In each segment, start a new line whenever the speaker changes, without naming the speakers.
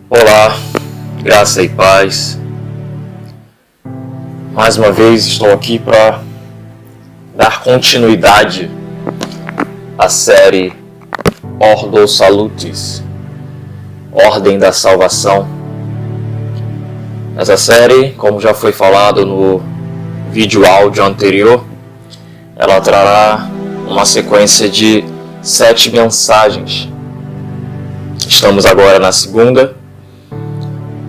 Olá, graça e paz. Mais uma vez estou aqui para dar continuidade à série Ordo Salutis, Ordem da Salvação. Essa série, como já foi falado no vídeo áudio anterior, ela trará uma sequência de 7 mensagens. Estamos agora na segunda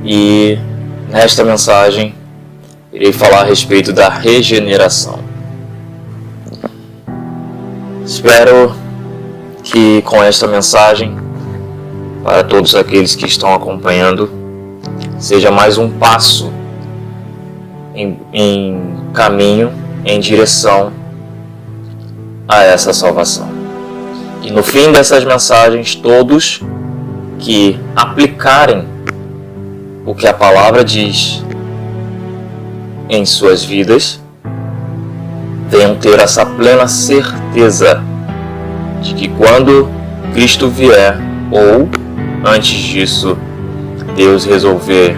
e nesta mensagem irei falar a respeito da regeneração. Espero que com esta mensagem, para todos aqueles que estão acompanhando, seja mais um passo em caminho, em direção a essa salvação. E no fim dessas mensagens, todos que aplicarem o que a palavra diz em suas vidas, venham ter essa plena certeza de que quando Cristo vier, ou antes disso, Deus resolver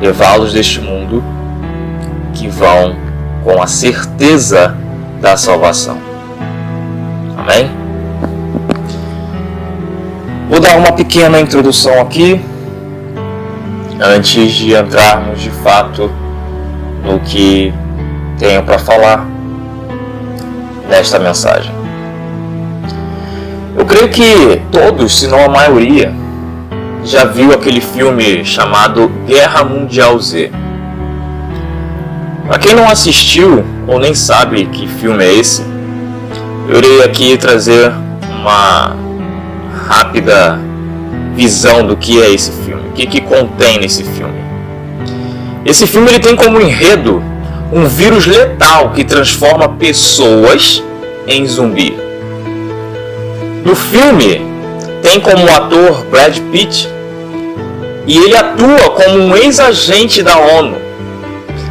levá-los deste mundo, que vão com a certeza da salvação. Amém? Vou dar uma pequena introdução aqui, antes de entrarmos de fato no que tenho para falar nesta mensagem. Eu creio que todos, se não a maioria, já viu aquele filme chamado Guerra Mundial Z. Para quem não assistiu ou nem sabe que filme é esse, eu irei aqui trazer uma rápida visão do que é esse filme, o que contém nesse filme. Esse filme ele tem como enredo um vírus letal que transforma pessoas em zumbi. No filme tem como ator Brad Pitt e ele atua como um ex-agente da ONU.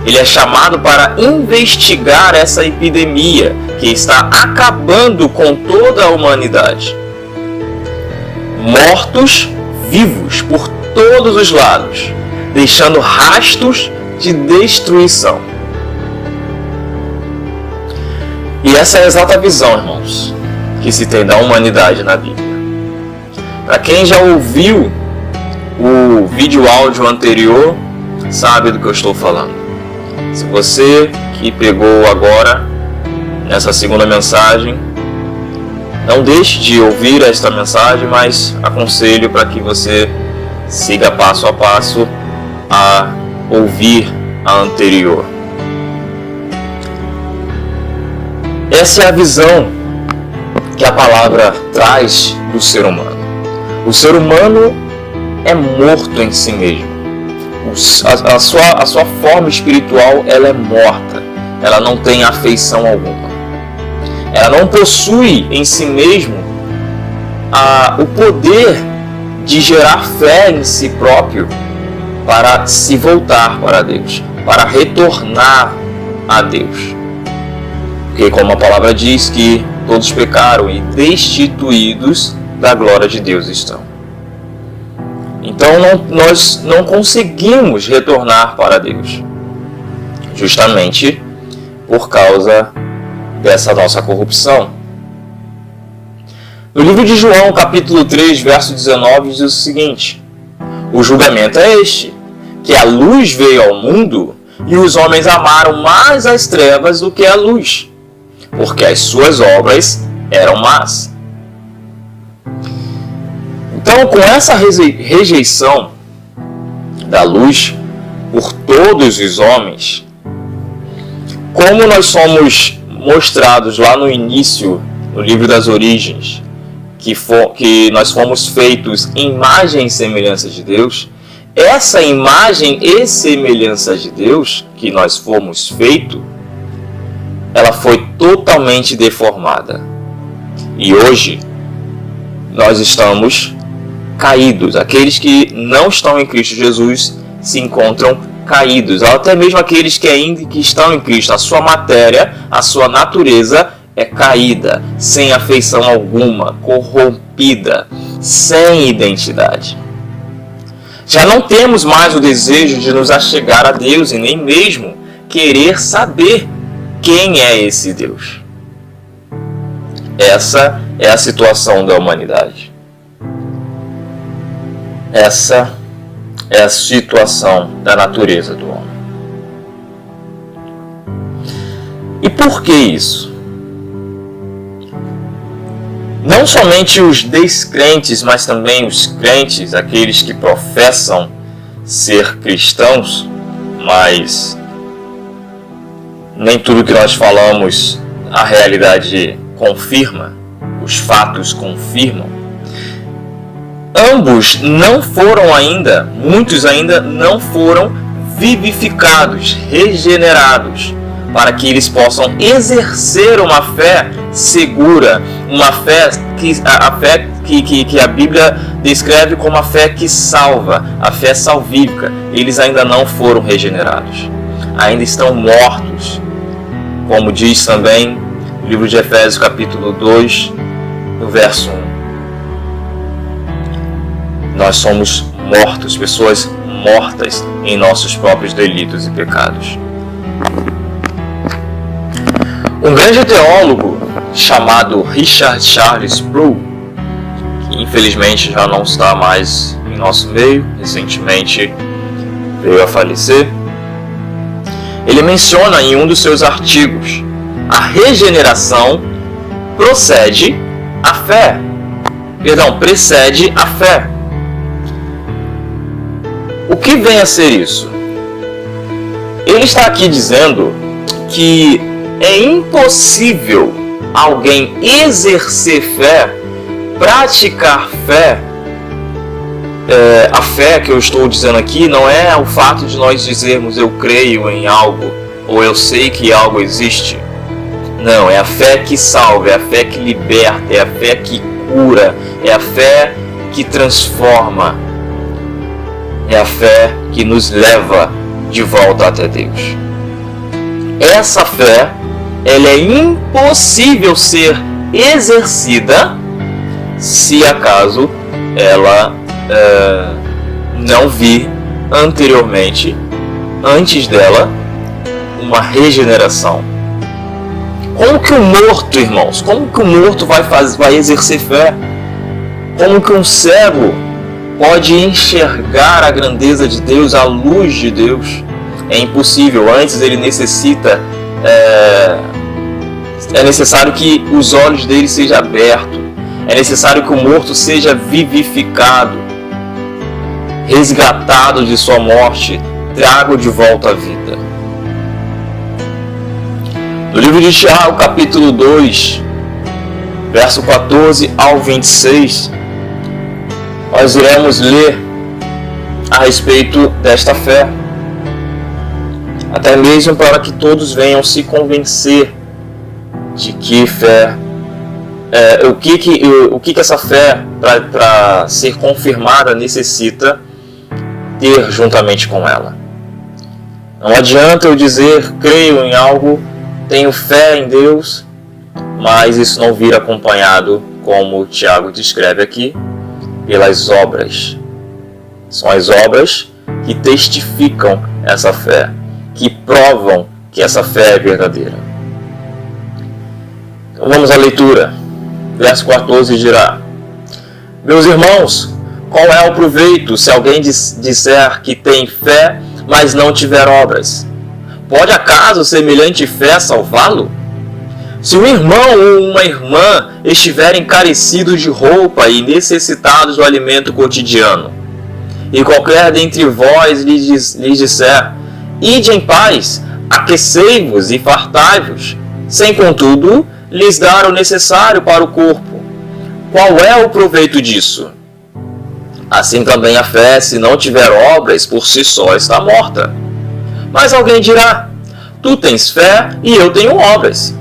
Ele é chamado para investigar essa epidemia que está acabando com toda a humanidade. Mortos vivos por todos os lados, deixando rastros de destruição. E essa é a exata visão, irmãos, que se tem da humanidade na Bíblia. Para quem já ouviu o vídeo áudio anterior, sabe do que eu estou falando. Se você que pegou agora nessa segunda mensagem, não deixe de ouvir esta mensagem, mas aconselho para que você siga passo a passo a ouvir a anterior. Essa é a visão que a palavra traz do ser humano. O ser humano é morto em si mesmo. A sua forma espiritual ela é morta. Ela não tem afeição alguma. Ela não possui em si mesmo o poder de gerar fé em si próprio para se voltar para Deus, para retornar a Deus. Porque como a palavra diz que todos pecaram e destituídos da glória de Deus estão. Então nós não conseguimos retornar para Deus, justamente por causa dessa nossa corrupção. No livro de João, capítulo 3, verso 19, diz o seguinte: o julgamento é este, que a luz veio ao mundo e os homens amaram mais as trevas do que a luz, porque as suas obras eram más. Então, com essa rejeição da luz por todos os homens, como nós somos mostrados lá no início, no livro das Origens, que nós fomos feitos em imagem e semelhança de Deus, essa imagem e semelhança de Deus que nós fomos feitos, ela foi totalmente deformada. E hoje nós estamos caídos. Aqueles que não estão em Cristo Jesus se encontram caídos. Até mesmo aqueles que ainda estão em Cristo, a sua matéria, a sua natureza é caída, sem afeição alguma, corrompida, sem identidade. Já não temos mais o desejo de nos achegar a Deus e nem mesmo querer saber quem é esse Deus. Essa é a situação da humanidade. Essa é a situação da natureza do homem. E por que isso? Não somente os descrentes, mas também os crentes, aqueles que professam ser cristãos, mas nem tudo que nós falamos a realidade confirma, os fatos confirmam. Ambos não foram ainda, muitos ainda não foram vivificados, regenerados, para que eles possam exercer uma fé segura, uma fé que a Bíblia descreve como a fé que salva, a fé salvífica. Eles ainda não foram regenerados, ainda estão mortos, como diz também o livro de Efésios capítulo 2, no verso 1. Nós somos mortos, pessoas mortas em nossos próprios delitos e pecados. Um grande teólogo chamado Richard Charles Spurgeon, que infelizmente já não está mais em nosso meio, recentemente veio a falecer, ele menciona em um dos seus artigos: a regeneração precede a fé. O que vem a ser isso? Ele está aqui dizendo que é impossível alguém exercer fé, praticar fé. A fé que eu estou dizendo aqui não é o fato de nós dizermos eu creio em algo ou eu sei que algo existe. Não, é a fé que salva, é a fé que liberta, é a fé que cura, é a fé que transforma, é a fé que nos leva de volta até Deus. Essa fé, ela é impossível ser exercida se acaso ela não vir anteriormente, antes dela, uma regeneração. Como que um morto, irmãos, como que um morto vai exercer fé? Como que um cego pode enxergar a grandeza de Deus, a luz de Deus? É impossível. Antes ele necessita, é necessário que os olhos dele sejam abertos. É necessário que o morto seja vivificado, resgatado de sua morte, trago de volta à vida. No livro de Tiago, capítulo 2, verso 14 ao 26, nós iremos ler a respeito desta fé, até mesmo para que todos venham se convencer de que fé, o que essa fé, para ser confirmada, necessita ter juntamente com ela. Não adianta eu dizer creio em algo, tenho fé em Deus, mas isso não vir acompanhado, como Tiago descreve aqui, pelas obras. São as obras que testificam essa fé, que provam que essa fé é verdadeira. Então vamos à leitura. Verso 14 dirá: meus irmãos, qual é o proveito se alguém disser que tem fé, mas não tiver obras? Pode acaso semelhante fé salvá-lo? Se um irmão ou uma irmã estiverem carecidos de roupa e necessitados do alimento cotidiano, e qualquer dentre vós lhes disser: ide em paz, aquecei-vos e fartai-vos, sem contudo lhes dar o necessário para o corpo, qual é o proveito disso? Assim também a fé, se não tiver obras, por si só está morta. Mas alguém dirá: tu tens fé e eu tenho obras.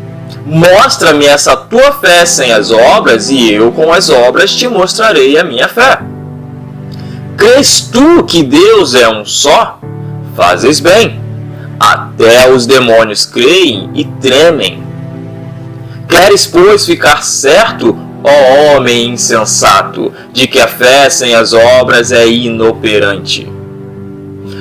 Mostra-me essa tua fé sem as obras, e eu com as obras te mostrarei a minha fé. Crês tu que Deus é um só? Fazes bem. Até os demônios creem e tremem. Queres, pois, ficar certo, ó homem insensato, de que a fé sem as obras é inoperante.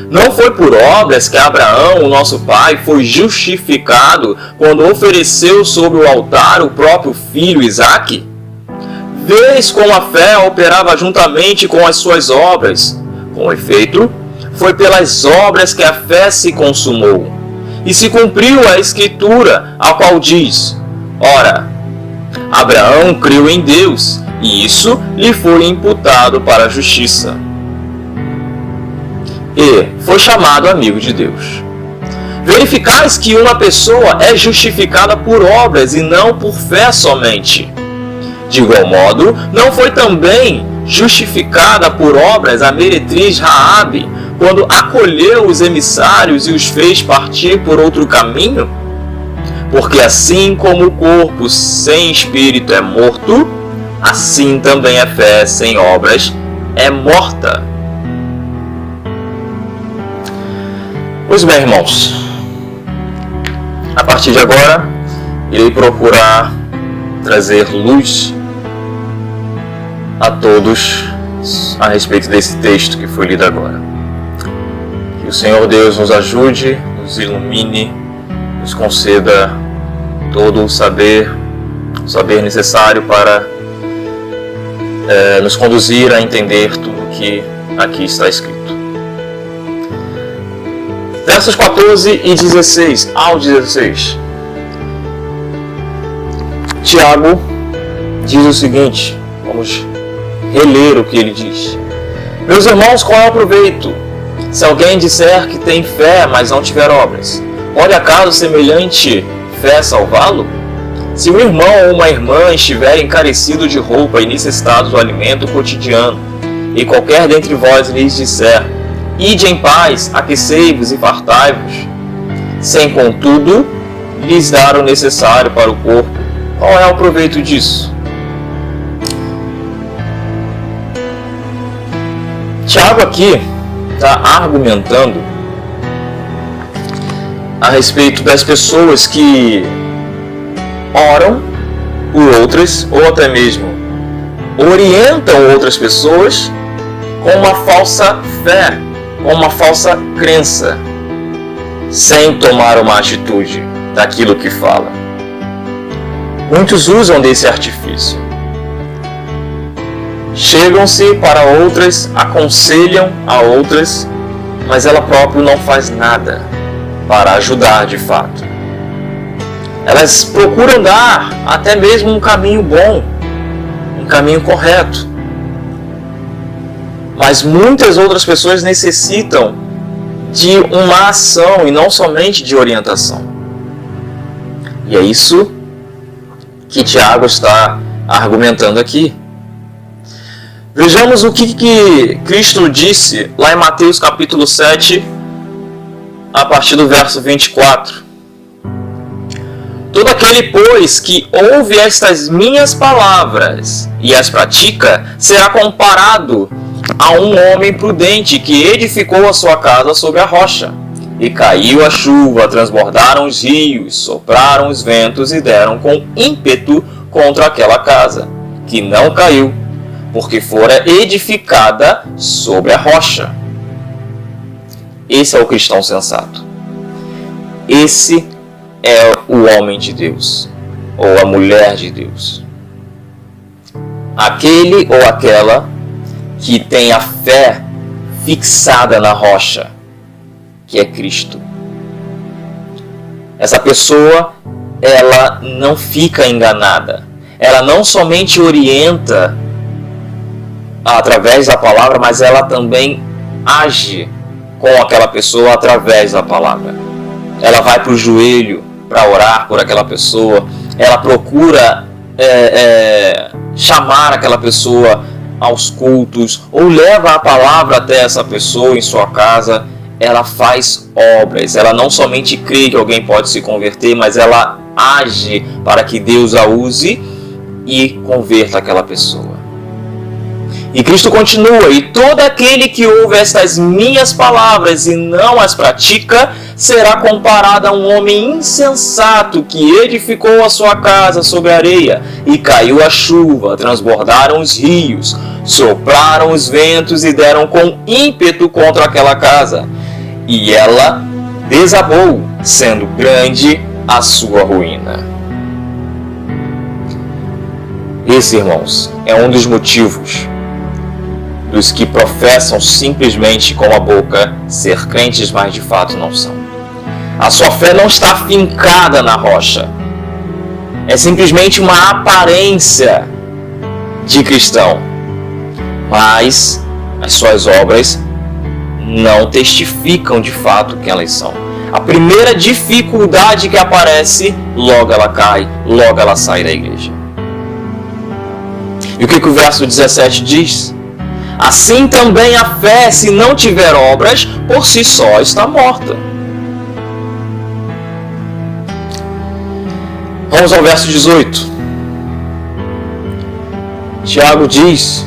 Não foi por obras que Abraão, o nosso pai, foi justificado quando ofereceu sobre o altar o próprio filho Isaque? Vês como a fé operava juntamente com as suas obras. Com efeito, foi pelas obras que a fé se consumou. E se cumpriu a escritura, a qual diz: ora, Abraão creu em Deus, e isso lhe foi imputado para a justiça. E foi chamado amigo de Deus. Verificais que uma pessoa é justificada por obras e não por fé somente. De igual modo, não foi também justificada por obras a meretriz Raabe, quando acolheu os emissários e os fez partir por outro caminho? Porque assim como o corpo sem espírito é morto, assim também a fé sem obras é morta. Pois bem, irmãos, a partir de agora, irei procurar trazer luz a todos a respeito desse texto que foi lido agora. Que o Senhor Deus nos ajude, nos ilumine, nos conceda todo o saber necessário para nos conduzir a entender tudo o que aqui está escrito. Versos 14 e 16 ao 16. Tiago diz o seguinte, vamos reler o que ele diz. Meus irmãos, qual é o proveito? Se alguém disser que tem fé, mas não tiver obras, pode acaso semelhante fé salvá-lo? Se um irmão ou uma irmã estiver encarecido de roupa e necessitados do alimento cotidiano, e qualquer dentre vós lhes disser: ide em paz, aquecei-vos e fartai-vos, sem contudo lhes dar o necessário para o corpo, qual é o proveito disso? Tiago aqui está argumentando a respeito das pessoas que oram por outras, ou até mesmo orientam outras pessoas com uma falsa fé, com uma falsa crença, sem tomar uma atitude daquilo que fala. Muitos usam desse artifício. Chegam-se para outras, aconselham a outras, mas ela própria não faz nada para ajudar de fato. Elas procuram dar até mesmo um caminho bom, um caminho correto. Mas muitas outras pessoas necessitam de uma ação e não somente de orientação. E é isso que Tiago está argumentando aqui. Vejamos o que Cristo disse lá em Mateus capítulo 7, a partir do verso 24. Todo aquele, pois, que ouve estas minhas palavras e as pratica, será comparado a um homem prudente que edificou a sua casa sobre a rocha. E caiu a chuva, transbordaram os rios, sopraram os ventos e deram com ímpeto contra aquela casa, que não caiu, porque fora edificada sobre a rocha. Esse é o cristão sensato. Esse é o homem de Deus, ou a mulher de Deus. Aquele ou aquela que tem a fé fixada na rocha, que é Cristo. Essa pessoa, ela não fica enganada. Ela não somente orienta através da palavra, mas ela também age com aquela pessoa através da palavra. Ela vai para o joelho para orar por aquela pessoa. Ela procura chamar aquela pessoa aos cultos, ou leva a palavra até essa pessoa em sua casa. Ela faz obras. Ela não somente crê que alguém pode se converter, mas ela age para que Deus a use e converta aquela pessoa. E Cristo continua: e todo aquele que ouve estas minhas palavras e não as pratica, será comparado a um homem insensato que edificou a sua casa sobre a areia, e caiu a chuva, transbordaram os rios, sopraram os ventos e deram com ímpeto contra aquela casa. E ela desabou, sendo grande a sua ruína. Esse, irmãos, é um dos motivos dos que professam simplesmente com a boca ser crentes, mas de fato não são. A sua fé não está fincada na rocha. É simplesmente uma aparência de cristão. Mas as suas obras não testificam de fato quem elas são. A primeira dificuldade que aparece, logo ela cai, logo ela sai da igreja. E o que o verso 17 diz? Assim também a fé, se não tiver obras, por si só está morta. Vamos ao verso 18. Tiago diz: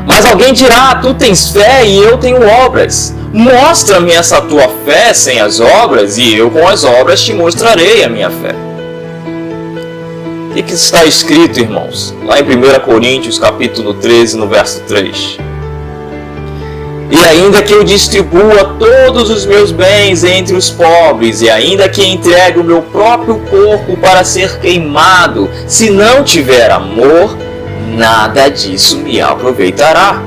mas alguém dirá, tu tens fé e eu tenho obras. Mostra-me essa tua fé sem as obras, e eu com as obras te mostrarei a minha fé. O que está escrito, irmãos? Lá em 1 Coríntios, capítulo 13, no verso 3. E ainda que eu distribua todos os meus bens entre os pobres, e ainda que entregue o meu próprio corpo para ser queimado, se não tiver amor, nada disso me aproveitará.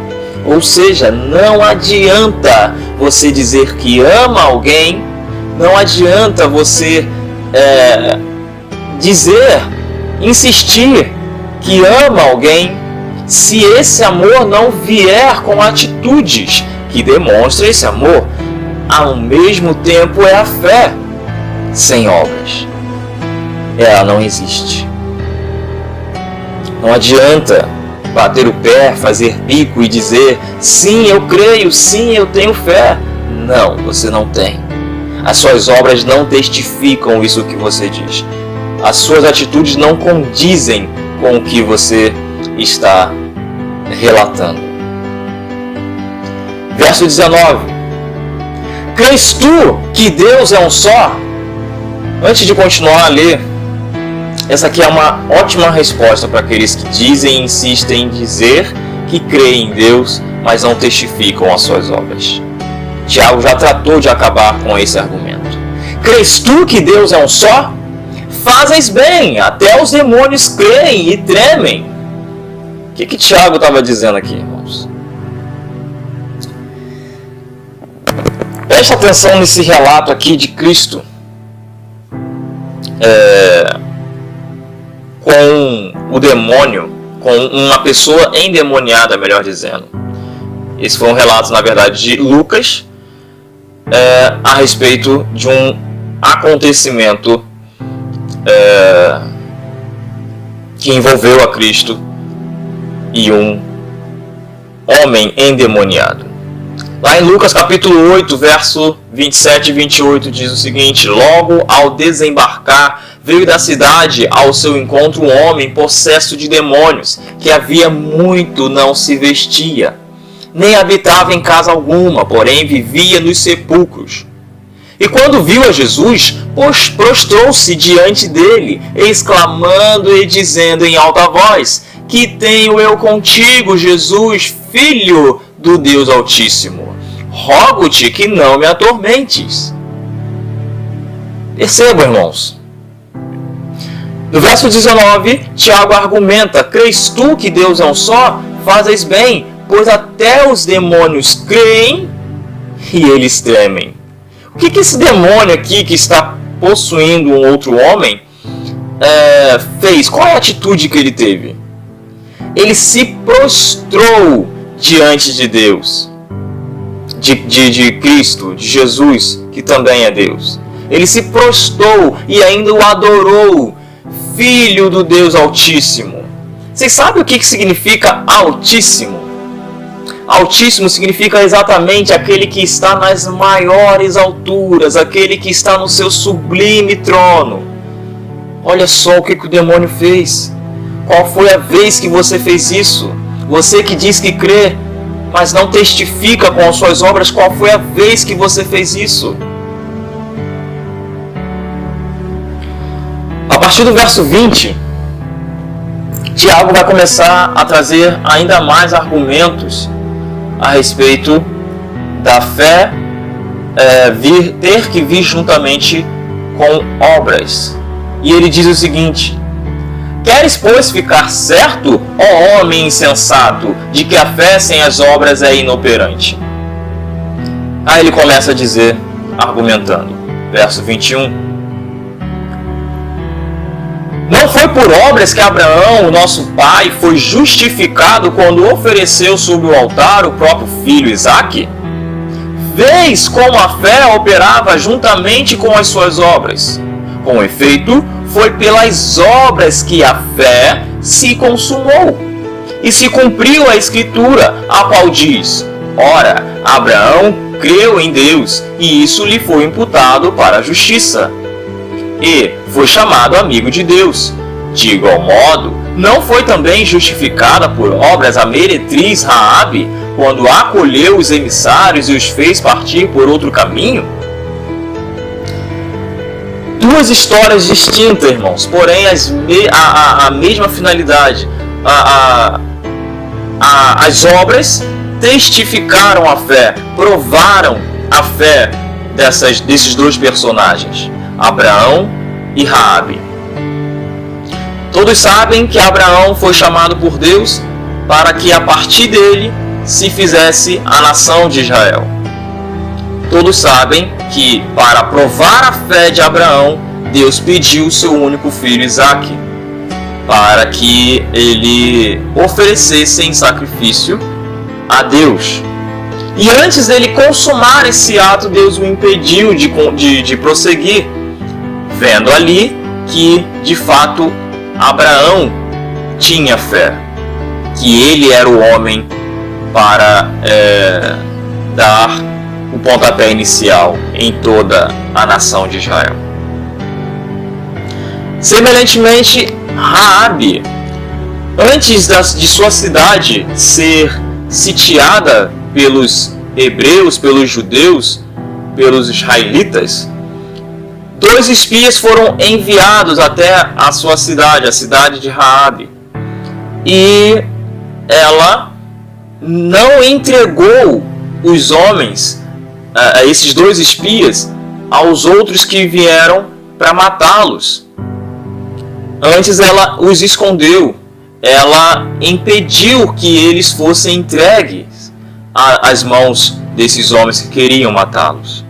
Ou seja, não adianta você dizer que ama alguém, não adianta você insistir que ama alguém, se esse amor não vier com atitudes que demonstrem esse amor. Ao mesmo tempo é a fé sem obras. Ela não existe. Não adianta bater o pé, fazer bico e dizer: sim, eu creio, sim, eu tenho fé. Não, você não tem. As suas obras não testificam isso que você diz. As suas atitudes não condizem com o que você está relatando. Verso 19. Crês tu que Deus é um só? Antes de continuar a ler, essa aqui é uma ótima resposta para aqueles que dizem e insistem em dizer que creem em Deus, mas não testificam as suas obras. Tiago já tratou de acabar com esse argumento. Crês tu que Deus é um só? Fazes bem, até os demônios creem e tremem. O que Tiago estava dizendo aqui, irmãos? Preste atenção nesse relato aqui de Cristo com o demônio, com uma pessoa endemoniada, melhor dizendo. Esse foi um relato, na verdade, de Lucas a respeito de um acontecimento que envolveu a Cristo e um homem endemoniado. Lá em Lucas capítulo 8, verso 27 e 28 diz o seguinte: logo ao desembarcar, veio da cidade ao seu encontro um homem possesso de demônios, que havia muito não se vestia, nem habitava em casa alguma, porém vivia nos sepulcros. E quando viu a Jesus, prostrou-se diante dele, exclamando e dizendo em alta voz: que tenho eu contigo, Jesus, Filho do Deus Altíssimo? Rogo-te que não me atormentes. Percebam, irmãos. No verso 19, Tiago argumenta: crês tu que Deus é um só? Fazes bem, pois até os demônios creem e eles tremem. O que esse demônio aqui que está possuindo um outro homem fez? Qual é a atitude que ele teve? Ele se prostrou diante de Deus, de Cristo, de Jesus, que também é Deus. Ele se prostrou e ainda o adorou, Filho do Deus Altíssimo. Vocês sabem o que significa Altíssimo? Altíssimo significa exatamente aquele que está nas maiores alturas, aquele que está no seu sublime trono. Olha só o que o demônio fez. Qual foi a vez que você fez isso? Você que diz que crê, mas não testifica com as suas obras, qual foi a vez que você fez isso? A partir do verso 20, Tiago vai começar a trazer ainda mais argumentos a respeito da fé ter que vir juntamente com obras. E ele diz o seguinte: queres, pois, ficar certo, ó homem insensato, de que a fé sem as obras é inoperante? Aí ele começa a dizer, argumentando, verso 21. Não foi por obras que Abraão, o nosso pai, foi justificado quando ofereceu sobre o altar o próprio filho Isaque? Vês como a fé operava juntamente com as suas obras. Com efeito, foi pelas obras que a fé se consumou. E se cumpriu a escritura, a qual diz: ora, Abraão creu em Deus, e isso lhe foi imputado para a justiça. E foi chamado amigo de Deus. De igual modo, não foi também justificada por obras a meretriz Raabe, quando acolheu os emissários e os fez partir por outro caminho? Duas histórias distintas, irmãos, porém a mesma finalidade. As obras testificaram a fé, provaram a fé desses dois personagens, Abraão e Raabe. Todos sabem que Abraão foi chamado por Deus para que a partir dele se fizesse a nação de Israel. Todos sabem que, para provar a fé de Abraão, Deus pediu seu único filho Isaque, para que ele oferecesse em sacrifício a Deus. E antes dele consumar esse ato, Deus o impediu de prosseguir, vendo ali que, de fato, Abraão tinha fé, que ele era o homem para dar o pontapé inicial em toda a nação de Israel. Semelhantemente, Raabe, antes de sua cidade ser sitiada pelos hebreus, pelos judeus, pelos israelitas, 2 espias foram enviados até a sua cidade, a cidade de Raabe. E ela não entregou os homens, esses 2 espias, aos outros que vieram para matá-los. Antes ela os escondeu, ela impediu que eles fossem entregues às mãos desses homens que queriam matá-los.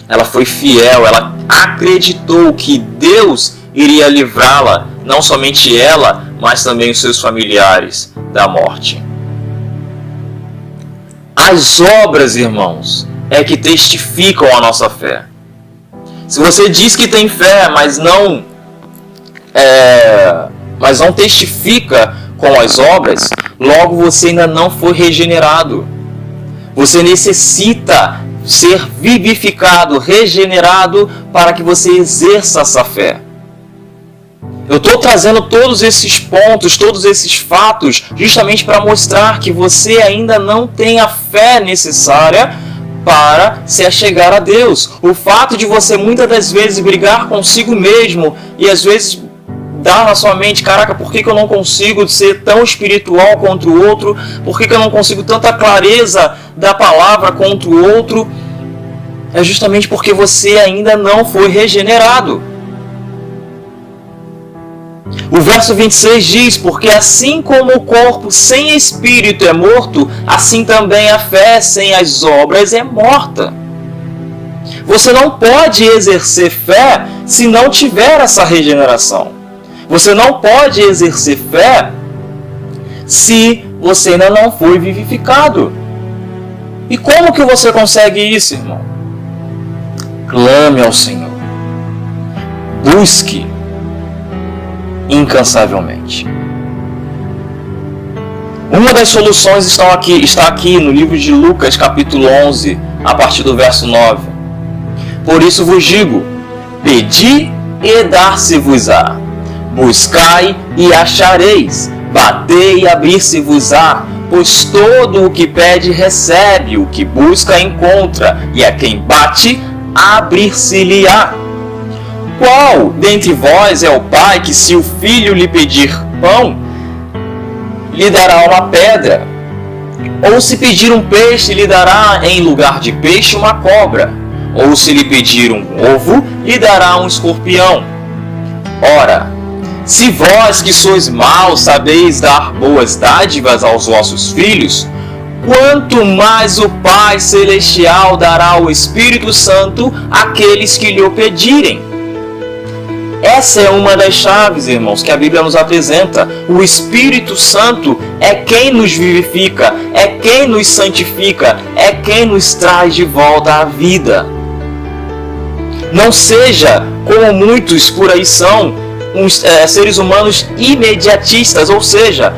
Ela foi fiel, ela acreditou que Deus iria livrá-la, não somente ela, mas também os seus familiares, da morte. As obras, irmãos, é que testificam a nossa fé. Se você diz que tem fé, mas não testifica com as obras, logo você ainda não foi regenerado. Você necessita ser vivificado, regenerado, para que você exerça essa fé. Eu estou trazendo todos esses pontos, todos esses fatos, justamente para mostrar que você ainda não tem a fé necessária para se achegar a Deus. O fato de você muitas das vezes brigar consigo mesmo e às vezes dar na sua mente: caraca, por que eu não consigo ser tão espiritual contra o outro? Por que eu não consigo tanta clareza da palavra contra o outro? É justamente porque você ainda não foi regenerado. O verso 26 diz: porque assim como o corpo sem espírito é morto, assim também a fé sem as obras é morta. Você não pode exercer fé se não tiver essa regeneração. Você não pode exercer fé se você ainda não foi vivificado. E como que você consegue isso, irmão? Clame ao Senhor. Busque incansavelmente. Uma das soluções está aqui no livro de Lucas, capítulo 11, a partir do verso 9. Por isso vos digo: pedi e dar-se-vos-á. Buscai e achareis, batei e abrir-se-vos-á, pois todo o que pede recebe, o que busca encontra, e a quem bate, abrir-se-lhe-á. Qual dentre vós é o pai que, se o filho lhe pedir pão, lhe dará uma pedra? Ou se pedir um peixe, lhe dará em lugar de peixe uma cobra? Ou se lhe pedir um ovo, lhe dará um escorpião? Ora, se vós que sois maus sabeis dar boas dádivas aos vossos filhos, quanto mais o Pai Celestial dará o Espírito Santo àqueles que lhe o pedirem. Essa é uma das chaves, irmãos, que a Bíblia nos apresenta. O Espírito Santo é quem nos vivifica, é quem nos santifica, é quem nos traz de volta à vida. Não seja como muitos por aí são, seres humanos imediatistas, ou seja,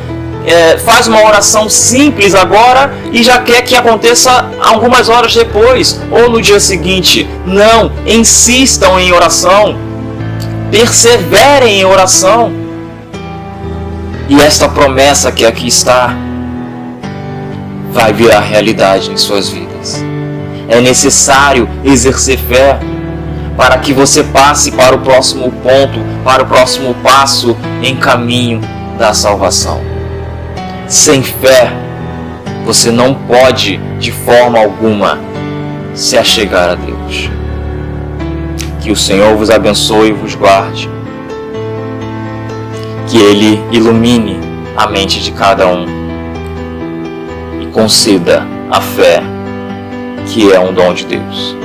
faz uma oração simples agora e já quer que aconteça algumas horas depois ou no dia seguinte. Não, insistam em oração, perseverem em oração. E esta promessa que aqui está vai virar realidade em suas vidas. É necessário exercer fé para que você passe para o próximo ponto, para o próximo passo em caminho da salvação. Sem fé, você não pode, de forma alguma, se achegar a Deus. Que o Senhor vos abençoe e vos guarde. Que Ele ilumine a mente de cada um e conceda a fé, que é um dom de Deus.